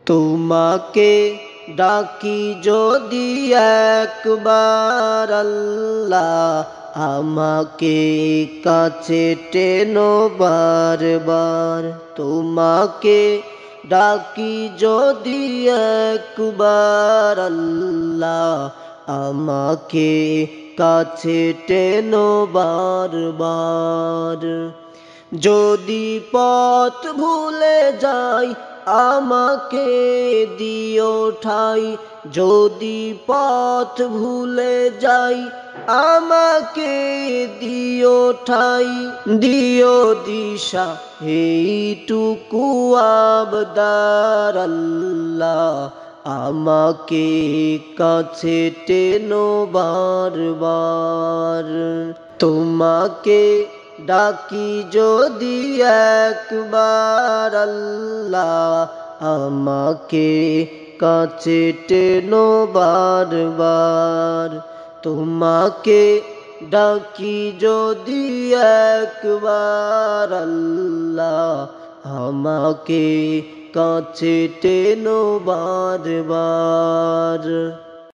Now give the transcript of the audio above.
তোমাকে ডাকি যদি একবার আল্লাহ, আমাকে কাছে টেনো বারবার। তোমাকে ডাকি যদি একবার আল্লাহ, আমাকে কাছে টেনো বারবার। যদি পথ ভুলে যাই আমাকে দিও ঠাই, যদি পথ ভুলে যাই আমাকে দিও ঠাই। দিও দিশা এইটুকু আবদার আল্লাহ, আমাকে কাছে টেনো বারবার। তোমাকে ডাকি যদি একবার আল্লাহ, আমাকে কাছে টেনো বারবার। তোমাকে ডাকি যদি একবার আল্লাহ, আমাকে কাছে টেনো বারবার।